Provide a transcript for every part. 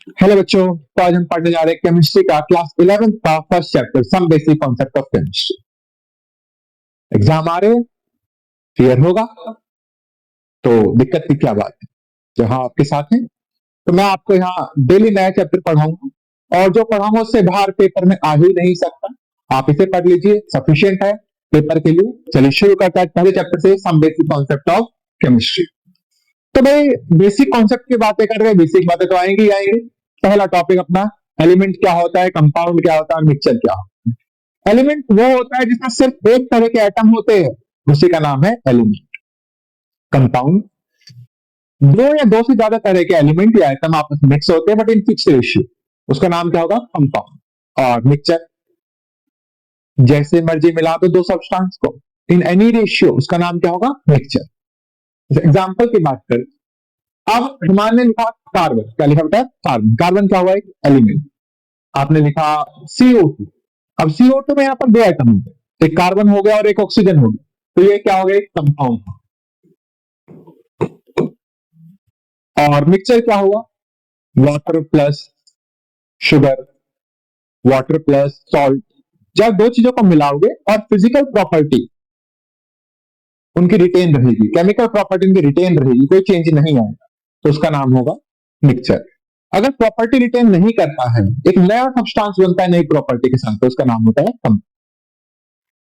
Hello बच्चों, तो आज हम पढ़ने जा रहे हैं केमिस्ट्री का क्लास 11th का first chapter some basic concept of chemistry. Exam आ रहे हैं, क्लियर होगा तो दिक्कत की क्या बात है। जहां आपके साथ है तो मैं आपको यहाँ डेली नया चैप्टर पढ़ाऊंगा और जो पढ़ाऊंगा उससे बाहर पेपर में आ ही नहीं सकता। आप इसे पढ़ लीजिए, सफिशियंट है पेपर के लिए। चलिए शुरू करते हैं पहले चैप्टर से, some basic concept of chemistry. तो भाई बेसिक कॉन्सेप्ट की बातें कर रहे हैं, बेसिक बातें तो आएंगी ही आएंगी। पहला टॉपिक अपना एलिमेंट क्या होता है, कंपाउंड क्या होता है और मिक्सचर क्या होता है। एलिमेंट वो होता है जिसमें सिर्फ एक तरह के एटम होते हैं, उसी का नाम है एलिमेंट। कंपाउंड दो या दो से ज्यादा तरह के एलिमेंट या एटम आपस में मिक्स होते हैं बट इन फिक्स रेशियो, उसका नाम क्या होगा, कंपाउंड। और मिक्सचर जैसे मर्जी मिला दो दो सब्सटेंस को इन एनी रेशियो, उसका नाम क्या होगा, मिक्सचर। एग्जाम्पल की बात करें, अब हमारे ने लिखा कार्बन, क्या लिखा बेटा, कार्बन। कार्बन क्या हुआ, एक एलिमेंट। आपने लिखा CO2, अब CO2 में यहाँ पर दो एटम हो गए, एक कार्बन हो गया और एक ऑक्सीजन हो गया, तो ये क्या हो गया, एक कंपाउंड। और मिक्सचर क्या हुआ, water plus sugar, water plus salt. जब दो चीजों को मिलाओगे और फिजिकल प्रॉपर्टी उनकी रिटेन रहेगी, केमिकल प्रॉपर्टी उनकी रिटेन रहेगी, कोई चेंज नहीं आएगा, तो उसका नाम होगा मिक्सचर। अगर प्रॉपर्टी रिटेन नहीं करता है, एक नया सब्सटेंस बनता है नई प्रॉपर्टी के साथ, तो उसका नाम होता है कंपाउंड।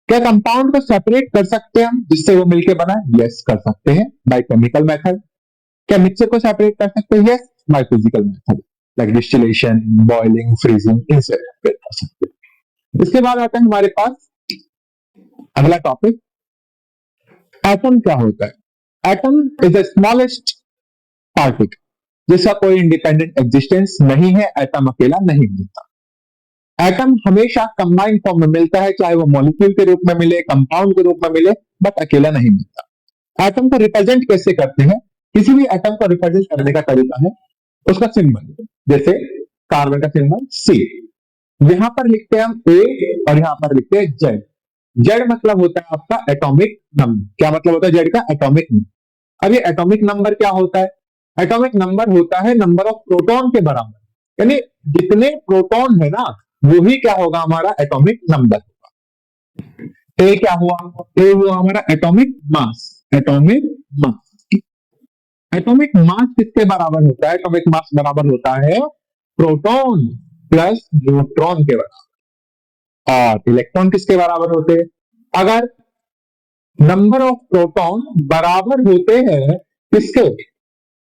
क्या कंपाउंड को सेपरेट कर सकते हैं हम जिससे वो मिलकर बना है, यस कर सकते हैं बाय केमिकल मेथड। क्या मिक्सचर को सेपरेट कर सकते हैं, yes by physical method like distillation, boiling, freezing, इनसे सेपरेट कर सकते हैं। इसके बाद आता है हमारे पास अगला टॉपिक, एटम क्या होता है। Atom is the smallest particle जिसका कोई इंडिपेंडेंट एग्जिस्टेंस नहीं है, एटम अकेला नहीं मिलता। एटम हमेशा कंबाइंड फॉर्म में मिलता है, चाहे वो मॉलिक्यूल के रूप में मिले, कंपाउंड के रूप में मिले, बट अकेला नहीं मिलता। एटम को रिप्रेजेंट कैसे करते हैं, किसी भी एटम को रिप्रेजेंट करने का तरीका है उसका सिंबल, जैसे कार्बन का सिंबल C, यहां पर लिखते हैं हम A और यहां पर लिखते हैं Z। Z मतलब होता है आपका एटॉमिक नंबर। क्या मतलब होता है Z का, एटॉमिक नंबर। अब ये एटॉमिक नंबर क्या होता है, एटॉमिक नंबर होता है नंबर ऑफ प्रोटॉन के बराबर, यानी जितने प्रोटॉन है ना वो ही क्या होगा, हमारा एटॉमिक नंबर। ए क्या हुआ, ए हुआ हमारा atomic mass. Atomic mass, atomic mass किसके बराबर होता है, एटॉमिक मास बराबर होता है प्रोटॉन प्लस न्यूट्रॉन के बराबर। और इलेक्ट्रॉन किसके बराबर होते हैं, अगर नंबर ऑफ प्रोटॉन बराबर होते हैं किसके,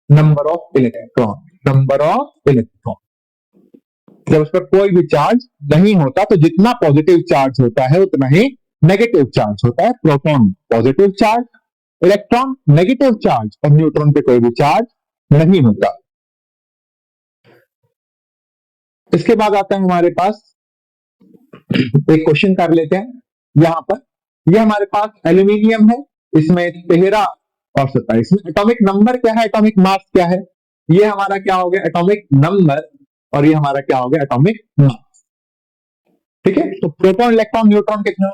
number of electron. Number of electron, जब उस पर कोई भी चार्ज नहीं होता तो जितना पॉजिटिव चार्ज होता है उतना ही नेगेटिव चार्ज होता है। Proton positive charge, electron negative charge और न्यूट्रॉन पे कोई भी चार्ज नहीं होता। इसके बाद आता है हमारे पास एक क्वेश्चन कर लेते हैं। यहां पर ये हमारे पास एल्यूमिनियम है, इसमें 13 और 27 में एटॉमिक नंबर क्या है, एटॉमिक मास क्या है, ये हमारा क्या हो गया एटॉमिक नंबर और ये हमारा क्या हो गया एटॉमिक मास। ठीक है, तो प्रोटॉन इलेक्ट्रॉन न्यूट्रॉन कितना,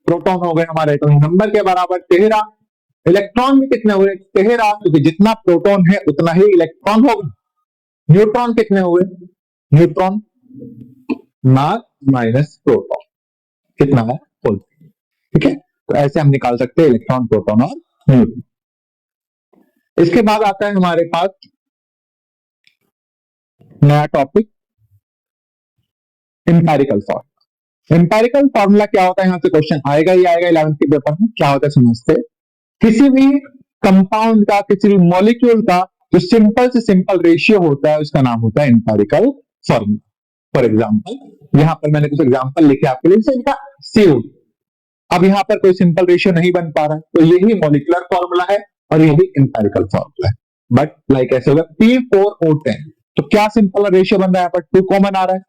प्रोटॉन हो गए हमारे एटॉमिक नंबर के बराबर 13, इलेक्ट्रॉन भी कितने हुए 13, क्योंकि जितना प्रोटॉन है उतना ही इलेक्ट्रॉन होगा। न्यूट्रॉन कितने हुए, न्यूट्रॉन मास माइनस प्रोटॉन कितना है 4। ठीक है, तो ऐसे हम निकाल सकते हैं इलेक्ट्रॉन, प्रोटॉन और न्यूट्रॉन। इसके बाद आता है हमारे पास नया topic, empirical formula. Empirical formula क्या होता है, यहां से क्वेश्चन आएगा ही आएगा 11th के पेपर में। क्या होता है समझते, किसी भी कंपाउंड का, किसी भी मॉलिक्यूल का जो सिंपल से सिंपल रेशियो होता है उसका नाम होता है एम्पिरिकल फॉर्मूला। फॉर एग्जाम्पल यहां पर मैंने कुछ एग्जाम्पल लिखे आपके लिए, इनका CO, अब यहां पर कोई सिंपल रेशियो नहीं बन पा रहा है तो यही मॉलिक्यूलर फॉर्मूला है और यही एम्पिरिकल फॉर्मूला है। बट लाइक ऐसे होगा P4O10, तो क्या सिंपल रेशियो बन रहा है, यहाँ पर 2 कॉमन आ रहा है,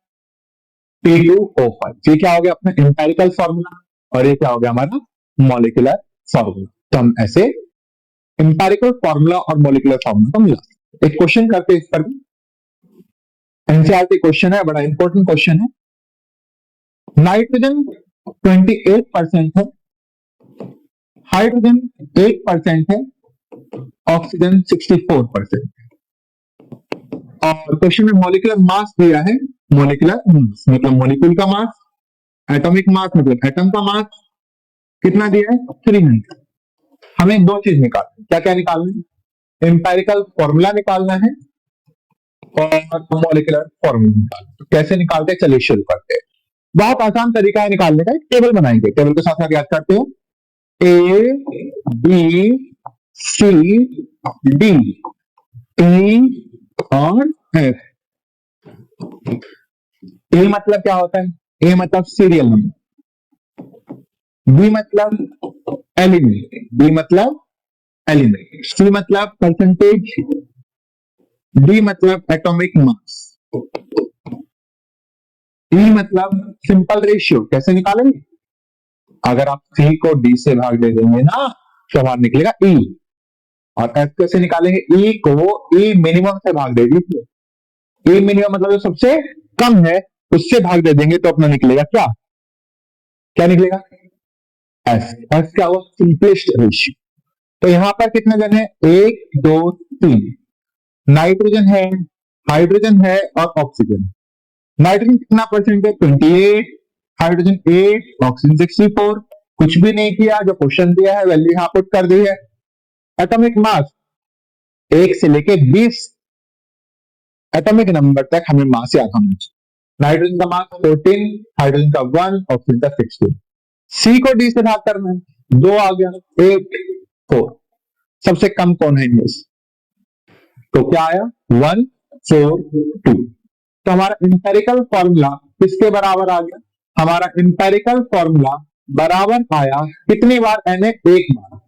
P2O5। ये क्या हो गया अपना एम्पिरिकल फॉर्मूला और ये क्या हो गया हमारा मॉलिक्यूलर फॉर्मूला। तो हम ऐसे एम्पिरिकल फॉर्मूला और मॉलिक्यूलर फॉर्मूला को मिला। एक क्वेश्चन करते हैं इस पर, एनसीईआरटी क्वेश्चन है, बड़ा इंपॉर्टेंट क्वेश्चन है। नाइट्रोजन 28% है, हाइड्रोजन 8% है, ऑक्सीजन 64% है। और क्वेश्चन में मॉलिक्यूलर मास दिया है, मॉलिक्यूलर मास मतलब मॉलिक्यूल का मास, एटॉमिक मास मतलब एटम का मास कितना दिया है 300। हमें दो चीज निकालनी, क्या क्या निकालना है, एम्पेरिकल फॉर्मूला निकालना है और मॉलिक्यूलर फॉर्मूला निकालना है। तो कैसे निकालते हैं, चलिए शुरू करते हैं। बहुत आसान तरीका है निकालने का, एक टेबल बनाएंगे, टेबल के साथ याद करते हो A B C D E और एफ। ए मतलब क्या होता है, ए मतलब सीरियल नंबर, बी मतलब एलिमेंट, बी मतलब एलिमेंट, सी मतलब परसेंटेज, डी मतलब एटॉमिक मास, ई मतलब सिंपल रेशियो। कैसे निकालेंगे, अगर आप सी को डी से भाग दे देंगे ना तो बाहर निकलेगा ई, और एफ कैसे निकालेंगे, ई को ई मिनिमम से भाग दे दीजिए, ई मिनिमम मतलब जो सबसे कम है उससे भाग दे देंगे तो अपना निकलेगा क्या, क्या निकलेगा एफ। एफ क्या हुआ, सिंपलेस्ट रेशियो। तो यहां पर कितने जन है, 1 2 3, नाइट्रोजन है, हाइड्रोजन है और ऑक्सीजन। नाइट्रोजन कितना परसेंट है 28, हाइड्रोजन 8, ऑक्सीजन 64। कुछ भी नहीं किया, जो क्वेश्चन दिया है वैल्यू यहां पुट कर दी है। एटॉमिक मास 1 से लेके 20 एटॉमिक नंबर तक हमें मास याद होना चाहिए। नाइट्रोजन का मास 14, हाइड्रोजन का 1, ऑक्सीजन का 16। सी को डी से भाग करना है, 2 आ गया, 8 4। सबसे कम कौन है इनमें से, तो क्या आया 1 4 2। तो हमारा इंपेरिकल फॉर्मूला किसके बराबर आ गया, हमारा इंपेरिकल फॉर्मूला बराबर आया कितनी बार, एन है 1 बार,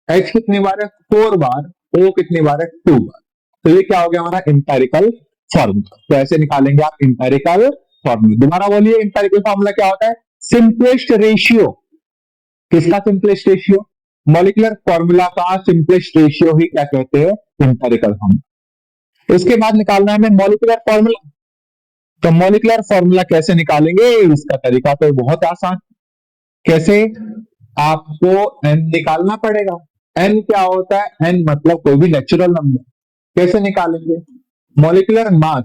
एच कितनी बार है 4 बार, ओ कितनी बार है 2 बार। तो ये क्या हो गया हमारा इंपेरिकल फॉर्मूला। तो ऐसे निकालेंगे आप इंपेरिकल फॉर्मूला। दोबारा बोलिए, इंपेरिकल फॉर्मूला क्या होता है, सिंपलेस्ट रेशियो। किसका सिंपलेस्ट रेशियो, मॉलिक्यूलर फॉर्मूला का सिंपलेस्ट रेशियो ही क्या कहते हैं, इंपेरिकल फॉर्मूला। इसके बाद निकालना है हमें मॉलिक्यूलर फॉर्मूला। तो मॉलिक्यूलर फॉर्मूला कैसे निकालेंगे, इसका तरीका तो बहुत आसान। कैसे, आपको एन निकालना पड़ेगा। एन क्या होता है, एन मतलब कोई भी नेचुरल नंबर। कैसे निकालेंगे, मॉलिक्यूलर मास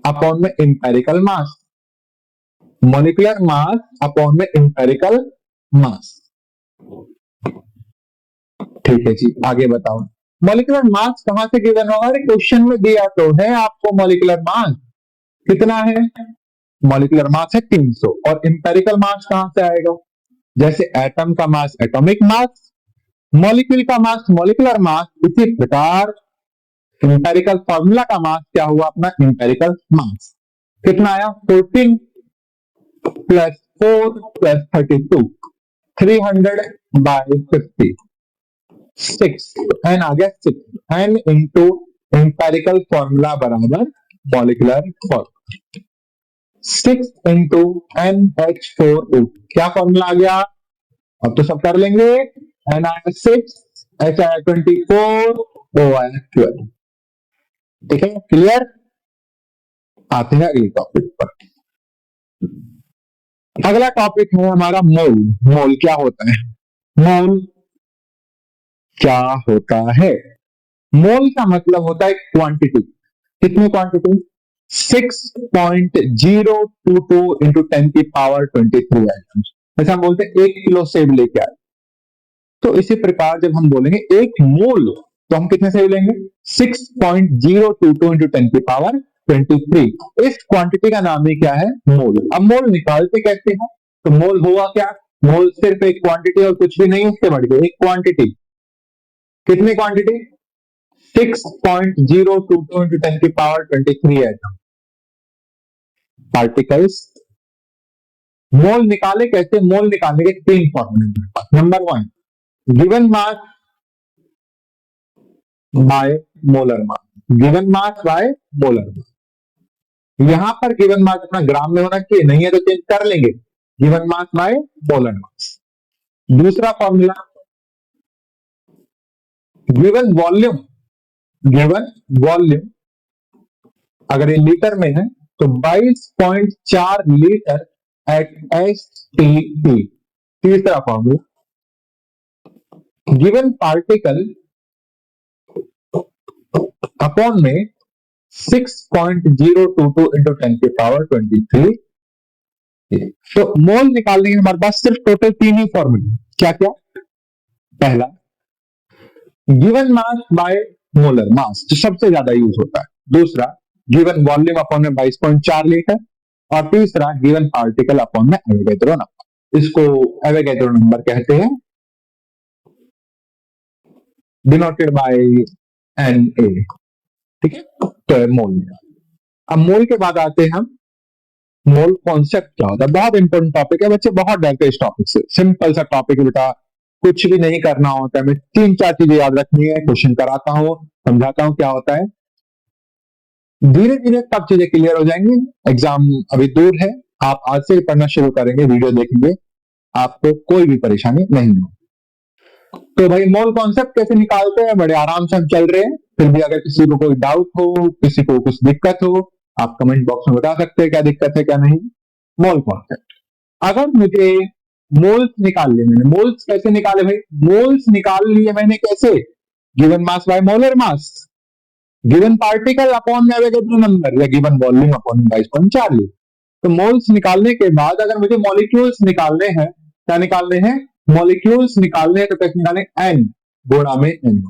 अपॉन में इंपेरिकल मास, मॉलिक्यूलर मास अपॉन में इंपेरिकल मास। ठीक है जी, आगे बताओ मॉलिक्यूलर मास कहां से गिवन होगा, क्वेश्चन में दिया तो है आपको मॉलिक्यूलर मास कितना है, मॉलिक्यूलर मास है 300। और इंपेरिकल मास कहां से आएगा, जैसे एटम का मास एटॉमिक मास, मॉलिक्यूल का मास मॉलिक्यूलर मास, इसी प्रकार इंपेरिकल फॉर्मूला का मास क्या हुआ अपना इंपेरिकल मास। कितना आया 14 प्लस 4 प्लस 32, 300/50, 6 एन आ गया 6, एन इंटू इंपेरिकल फॉर्मूला बराबर मॉलिक्यूलर फॉर्मूला, 6 इंटू NH4O। क्या फॉर्मूला आ गया, अब तो सब कर लेंगे, एन आया 6, एच आया 24, ओ आया 12। ठीक है, क्लियर। आते हैं अगले टॉपिक पर। अगला टॉपिक है हमारा मोल। मोल क्या होता है, मोल क्या होता है, मोल का मतलब होता है क्वांटिटी। कितनी क्वांटिटी, 6.022 इंटू 10⁻23 आइटम्स। ऐसा हम बोलते हैं 1 किलो सेब लेके आए। तो इसी प्रकार जब हम बोलेंगे 1 मोल तो हम कितने सेब लेंगे, 6.022 इंटू 10⁻23। इस क्वांटिटी का नाम ही क्या है, मोल। अब मोल निकालते कैसे हैं, तो मोल हुआ क्या, मोल सिर्फ एक क्वांटिटी और कुछ भी नहीं, उससे बढ़ के एक क्वांटिटी। कितनी क्वांटिटी, 6.022 इंटू 10⁻23 एटम पार्टिकल्स। मोल निकाले कैसे, मोल निकालने के 3 फॉर्मूले। Number 1 given mass by molar mass, given mass by molar मास। यहां पर गिवन मास अपना ग्राम में होना चाहिए, नहीं है तो चेंज कर लेंगे, given mass by molar mass. दूसरा formula given volume, given volume अगर ये लीटर में है तो 22.4 लीटर एट STP। तीसरा फॉर्मूला गिवन पार्टिकल अपॉन में 6.022 into 10 की पावर 23। तो मोल निकालने के हमारे पास सिर्फ टोटल 3 ही फॉर्मूले, क्या क्या? पहला, गिवन मास बाय मोलर मास, जो सबसे ज्यादा यूज होता है। दूसरा, गिवन वॉल्यूम अपॉन में 22.4 लीटर। और तीसरा, गिवन पार्टिकल अपॉन में एवोगैड्रो नंबर। इसको एवोगैड्रो नंबर कहते हैं, डिनोटेड बाय Na। ठीक है, तो मोल। अब मोल के बाद आते हैं हम, मोल कॉन्सेप्ट क्या होता है। बहुत इंपॉर्टेंट टॉपिक है बच्चे, बहुत डरते हैं इस टॉपिक से। सिंपल सा टॉपिक है बेटा, कुछ भी नहीं करना होता है। मैं 3-4 चीजें याद रखनी है, क्वेश्चन कराता हूं, समझाता हूं क्या होता है। धीरे धीरे सब चीजें क्लियर हो जाएंगी। एग्जाम अभी दूर है, आप आज से ही पढ़ना शुरू करेंगे, वीडियो देखेंगे, आपको कोई भी परेशानी नहीं हो। तो भाई मोल कॉन्सेप्ट कैसे निकालते हैं, बड़े आराम से हम चल रहे हैं। फिर भी अगर किसी को कोई डाउट हो, किसी को कुछ दिक्कत हो, आप कमेंट बॉक्स में बता सकते हैं क्या दिक्कत है क्या नहीं। मोल कॉन्सेप्ट, अगर मुझे मोल्स निकाल लिए, मैंने मोल्स कैसे निकाले भाई? मोल्स निकाल लिए मैंने कैसे? Given mass by molar mass, given particle upon Avogadro number, या गिवन वॉल्यूम अपॉन 22.4 लीटर। तो मोल्स निकालने के बाद अगर मुझे मॉलिक्यूल्स निकालने हैं, क्या निकालने हैं? मॉलिक्यूल्स निकालने हैं, तो कैसे निकालें? एन गुणा में एन।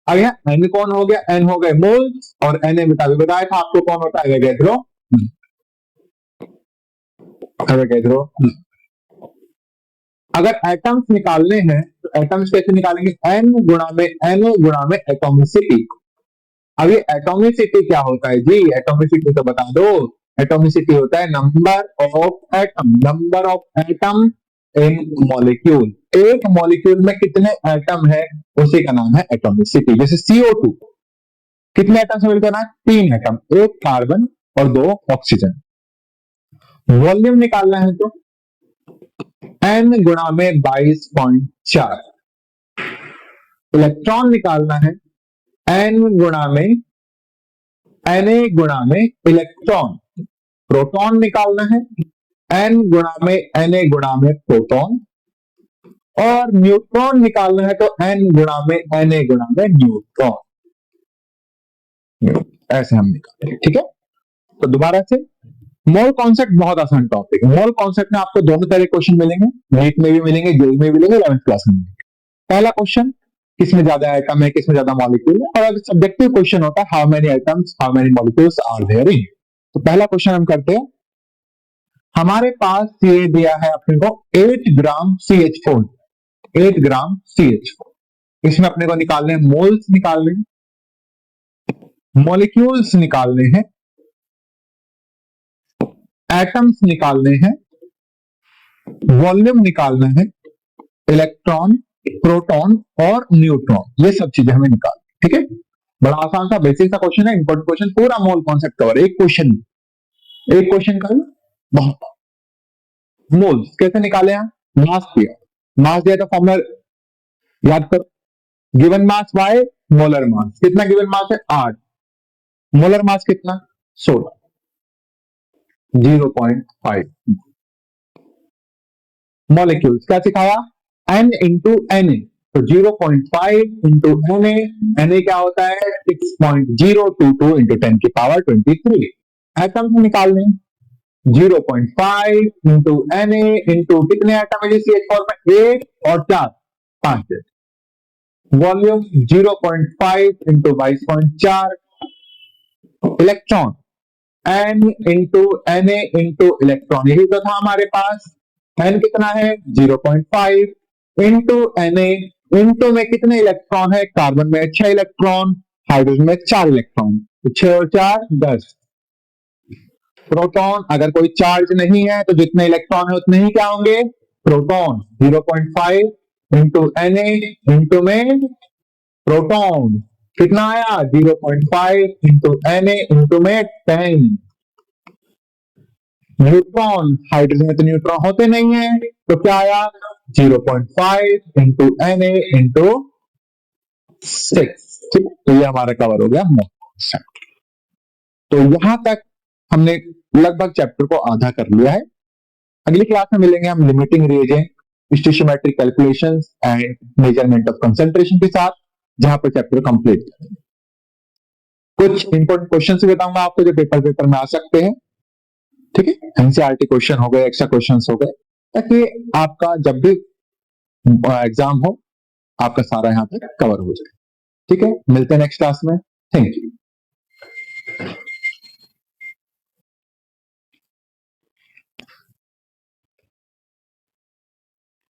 अब यहाँ एन कौन हो गया? एन हो गए मोल्स, और एन बताया था आपको कौन होता है? एवोगैड्रो। एवोगैड्रो। अगर एटम्स निकालने हैं तो एटम्स कैसे निकालेंगे? एन गुणा में एन गुणा में एटॉमिसिटी। अब ये एटॉमिसिटी क्या होता है जी? एटॉमिसिटी तो बता दो। एटॉमिसिटी होता है number of atom, number of atom in molecule. एक मॉलिक्यूल में कितने एटम है, उसी का नाम है एटॉमिसिटी। जैसे CO2, कितने एटम से मिलकर ना? 3 एटम, 1 कार्बन और 2 ऑक्सीजन। वॉल्यूम निकालना है तो n गुणा में 22.4। इलेक्ट्रॉन निकालना है n गुणा में Na गुणा में इलेक्ट्रॉन। प्रोटॉन निकालना है n गुणा में Na गुणा में प्रोटॉन। और न्यूट्रॉन निकालना है तो n गुणा में Na गुणा में न्यूट्रॉन। ऐसे हम निकालेंगे, ठीक है। तो दोबारा से, मोल कॉन्सेप्ट बहुत आसान टॉपिक है। मोल कॉन्सेप्ट में आपको दोनों तरह के क्वेश्चन मिलेंगे, नीट में भी मिलेंगे, जेई में भी मिलेंगे, 11th क्लास में मिलेंगे। पहला क्वेश्चन, किसमें ज्यादा एटम है, किसमें ज्यादा मॉलिक्यूल है। और अगर सब्जेक्टिव क्वेश्चन होता है, how many atoms, how many molecules are there in. तो पहला क्वेश्चन हम करते हैं। हमारे पास ये दिया है अपने को 8 ग्राम CH4, 8 ग्राम CH4। इसमें अपने को निकालने हैं मोल्स, निकालने हैं मॉलिक्यूल्स, निकालने हैं एटम्स, निकालने हैं वॉल्यूम, निकालना है इलेक्ट्रॉन, प्रोटॉन और न्यूट्रॉन। ये सब चीजें हमें निकालनी, ठीक है। बड़ा आसान सा बेसिक सा क्वेश्चन है, इंपॉर्टेंट क्वेश्चन, पूरा मोल कॉन्सेप्ट कवर एक क्वेश्चन, एक क्वेश्चन का बहुत। मोल्स कैसे निकाले हैं? मास दिया, मास दिया तो फॉर्मूला याद करो, गिवन मास बाय मोलर मास। कितना गिवन मास है? 8। मोलर मास कितना? 16, 0.5। मॉलिक्यूल्स क्या सिखाया? n इंटू Na, तो 0.5 इंटू Na। Na क्या होता है? 6.022 इंटू 10 की पावर 23। एटम्स निकालने, 0.5 इंटू Na इंटू कितने एटम है CH4 में? 1 और 4, 5। Volume 0.5 into 22.4। Electron n into Na into electron, यही तो था हमारे पास। n कितना है? 0.5 इंटू Na इंटू में कितने इलेक्ट्रॉन है? कार्बन में 6 इलेक्ट्रॉन, हाइड्रोजन में 4 इलेक्ट्रॉन, तो 6 और 4 10। प्रोटॉन, अगर कोई चार्ज नहीं है तो जितने इलेक्ट्रॉन है उतने ही क्या होंगे? प्रोटॉन। 0.5 इंटू Na इंटू में प्रोटॉन कितना आया? 0.5 इंटू Na इंटू में 10। न्यूट्रॉन, हाइड्रोजन में तो न्यूट्रॉन होते नहीं है, तो क्या आया? 0.5 इंटू Na इंटू 6। ठीक, तो ये हमारा कवर हो गया मोल कॉन्सेप्ट। तो यहां तक हमने लगभग चैप्टर को आधा कर लिया है। अगली क्लास में मिलेंगे हम limiting reagent, stoichiometric calculations and measurement of concentration के साथ, जहां पर चैप्टर कंप्लीट करेंगे। कुछ इंपॉर्टेंट क्वेश्चन भी बताऊंगा आपको जो पेपर में आ सकते हैं। ठीक है, एनसीईआरटी क्वेश्चन हो गए, एक्स्ट्रा क्वेश्चन हो गए, ताकि आपका जब भी एग्जाम हो आपका सारा यहाँ पे कवर हो जाए। ठीक है, मिलते हैं नेक्स्ट क्लास में। Thank you.